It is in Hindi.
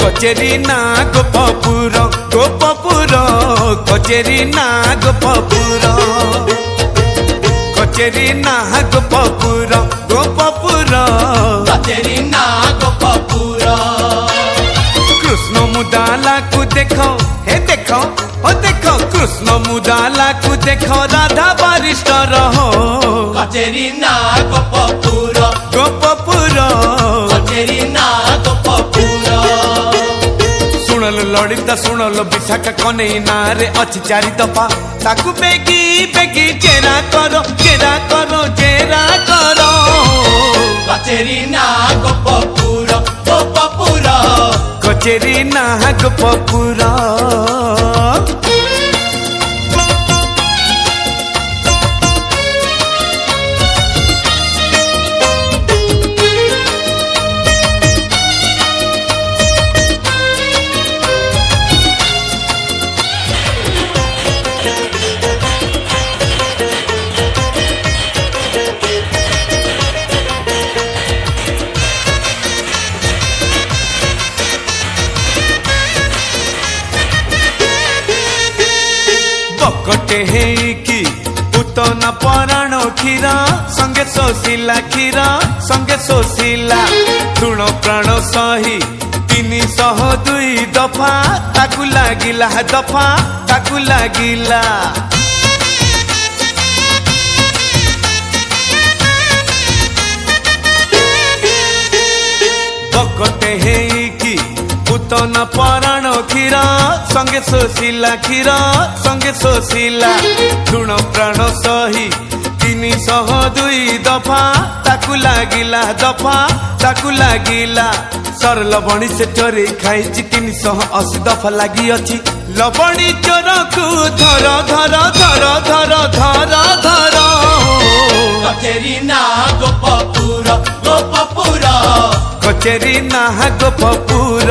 कचेरी ना गोपपुर गोपपुर कचेरी ना गोपपुर कचेरी ना गोपपुर गोपपुर कचेरी ना गोपपुर कृष्ण मुदाला को देखो हे देखो ओ देखो कृष्ण मुदाला को देखो राधा बारिष्ठ रहो कचेरी ना गोपपुर गोपपुर कचेरी ना गोपपुर सुनल लड़िता सुनल विशाखा कन्हई ना रे अच्छी चारि दफा ताकू बेगी बेगी जेरा करो जेरा करो जेरा करो कचेरी ना गोपपुर गोपपुर कचेरी ना गोपपुर बकटे हेकी पुतना पराण क्षीरा संगे सोशिला क्षीरा संगे सोशिला तृण प्राण सही 302 दफा ताकू लागिला दफा ताकू लागिला बकटे हेकी पुतना पराण क्षीरा संगे सोशिला क्षीरा संगे सोशिला तृण प्राण सही 302 दफा ताकू लागिला दफा ताकू लागिला सर लवणी से चोरी खाई 380 दफा लगी अच्छी लवणी चोर को धर धर धर धर धर धर कचेरी ना गोपपुर गोपपुर कचेरी ना गोपपुर।